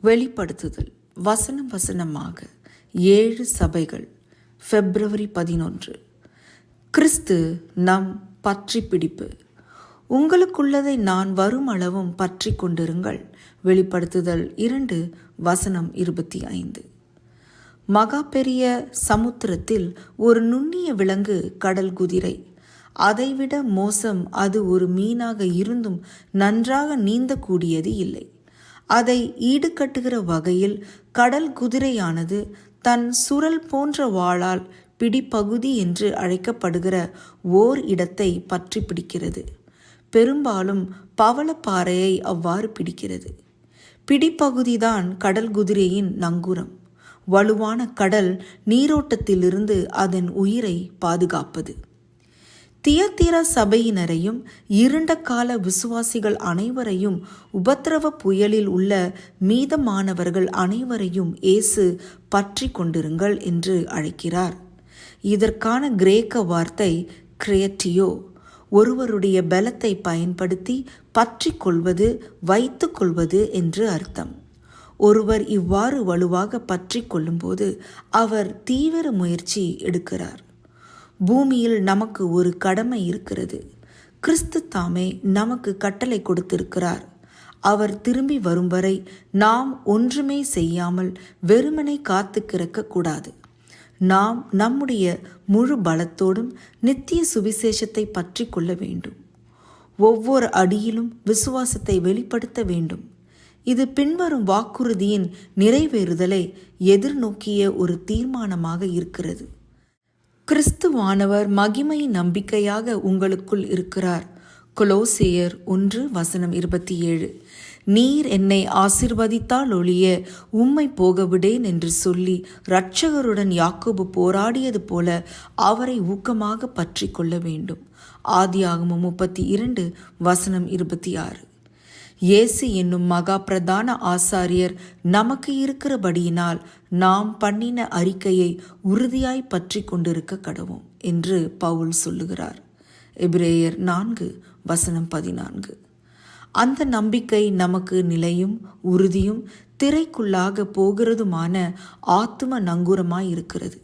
வெளிப்படுத்துதல் வசனம் வசனமாக 7 சபைகள். February 11. கிறிஸ்து நம் பற்றி பிடிப்பு. உங்களுக்குள்ளதை நான் வரும் அளவும் பற்றி கொண்டிருங்கள். வெளிப்படுத்துதல் 2 வசனம் 25. மகா பெரிய சமுத்திரத்தில் ஒரு நுண்ணிய விலங்கு கடல் குதிரை. அதைவிட மோசம், அது ஒரு மீனாக இருந்தும் நன்றாக நீந்தக்கூடியது இல்லை. அதை ஈடுகட்டுகிற வகையில் கடல் குதிரையானது தன் சுரல் போன்ற வாளால் பிடிப்பகுதி என்று அழைக்கப்படுகிற ஓர் இடத்தை பற்றி பிடிக்கிறது. பெரும்பாலும் பவளப்பாறையை அவ்வாறு பிடிக்கிறது. பிடிப்பகுதிதான் கடல் குதிரையின் நங்கூரம். வலுவான கடல் நீரோட்டத்திலிருந்து அதன் உயிரை பாதுகாப்பது. தியத்தீரா சபையினரையும் இருண்ட கால விசுவாசிகள் அனைவரையும் உபத்திரவ புயலில் உள்ள மீதமானவர்கள் அனைவரையும் இயேசு பற்றி கொண்டிருங்கள் என்று அழைக்கிறார். இதற்கான கிரேக்க வார்த்தை கிரேட்டியோ. ஒருவருடைய பலத்தை பயன்படுத்தி பற்றி கொள்வது, வைத்து கொள்வது என்று அர்த்தம். ஒருவர் இவ்வாறு வலுவாக பற்றி கொள்ளும்போது அவர் தீவிர முயற்சி எடுக்கிறார். பூமியில் நமக்கு ஒரு கடமை இருக்கிறது. கிறிஸ்து தாமே நமக்கு கட்டளை கொடுத்திருக்கிறார். அவர் திரும்பி வரும் வரை நாம் ஒன்றுமே செய்யாமல் வெறுமனை காத்து கிடக்கக்கூடாது. நாம் நம்முடைய முழு பலத்தோடும் நித்திய சுவிசேஷத்தை பற்றி கொள்ள வேண்டும். ஒவ்வொரு அடியிலும் விசுவாசத்தை வெளிப்படுத்த வேண்டும். இது பின்வரும் வாக்குறுதியின் நிறைவேறுதலை எதிர்நோக்கிய ஒரு தீர்மானமாக இருக்கிறது. கிறிஸ்துவானவர் மகிமையின் நம்பிக்கையாக உங்களுக்குள் இருக்கிறார். கொலோசேயர் 1 வசனம் 27. நீர் என்னை ஆசீர்வதித்தால் ஒழிய உம்மை போகவிடேன் என்று சொல்லி இரட்சகருடன் யாக்கோபு போராடியது போல அவரை ஊக்கமாக பற்றி கொள்ள வேண்டும். ஆதியாகமம் 32 வசனம் 26. இயேசு என்னும் மகா பிரதான ஆசாரியர் நமக்கு இருக்கிறபடியினால் நாம் பண்ணின அறிக்கையை உறுதியாய் பற்றி கொண்டிருக்க கடவோம் என்று பவுல் சொல்லுகிறார். எபிரேயர் 4 வசனம் 14. அந்த நம்பிக்கை நமக்கு நிலையும் உறுதியும் திரைக்குள்ளாக போகிறதுமான ஆத்தும நங்கூரமாய் இருக்கிறது.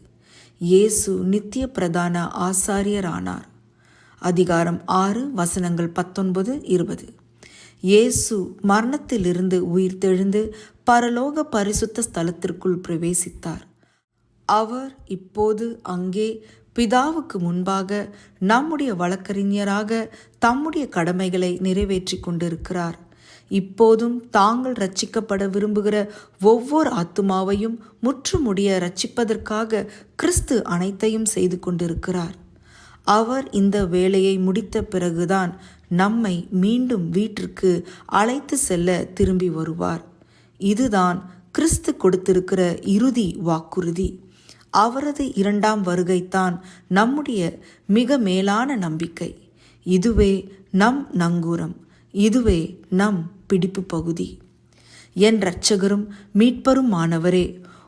இயேசு நித்திய பிரதான ஆசாரியரானார். அதிகாரம் 6 வசனங்கள் 19, 20. இயேசு மரணத்திலிருந்து உயிர்த்தெழுந்து பரலோக பரிசுத்த ஸ்தலத்திற்குள் பிரவேசித்தார். அவர் இப்போது அங்கே பிதாவுக்கு முன்பாக நம்முடைய வழக்கறிஞராக தம்முடைய கடமைகளை நிறைவேற்றி கொண்டிருக்கிறார். இப்போதும் தாங்கள் இரட்சிக்கப்பட விரும்புகிற ஒவ்வொரு ஆத்துமாவையும் முற்றுமுடிய இரட்சிப்பதற்காக கிறிஸ்து அனைத்தையும் செய்து கொண்டிருக்கிறார். அவர் இந்த வேலையை முடித்த பிறகுதான் நம்மை மீண்டும் வீட்டிற்கு அழைத்து செல்ல திரும்பி வருவார். இதுதான் கிறிஸ்து கொடுத்திருக்கிற இறுதி வாக்குறுதி. அவரது 2ஆம் வருகைத்தான் நம்முடைய மிக மேலான நம்பிக்கை. இதுவே நம் நங்கூரம். இதுவே நம் பிடிப்பு பகுதி. என் இரட்சகரும் மீட்பருமானவரே,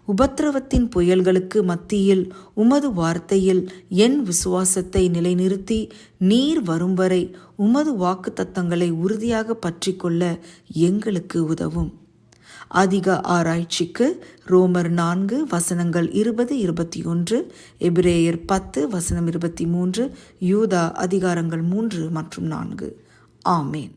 உபத்திரவத்தின் புயல்களுக்கு மத்தியில் உமது வார்த்தையில் என் விசுவாசத்தை நிலைநிறுத்தி நீர் வரும் வரை உமது வாக்கு தத்தங்களை உறுதியாக பற்றி கொள்ள எங்களுக்கு உதவும். அதிக ஆராய்ச்சிக்கு ரோமர் 4 வசனங்கள் 20, 21, எபிரேயர் 10 வசனம் 23, யூதா அதிகாரங்கள் 3 மற்றும் 4. ஆமேன்.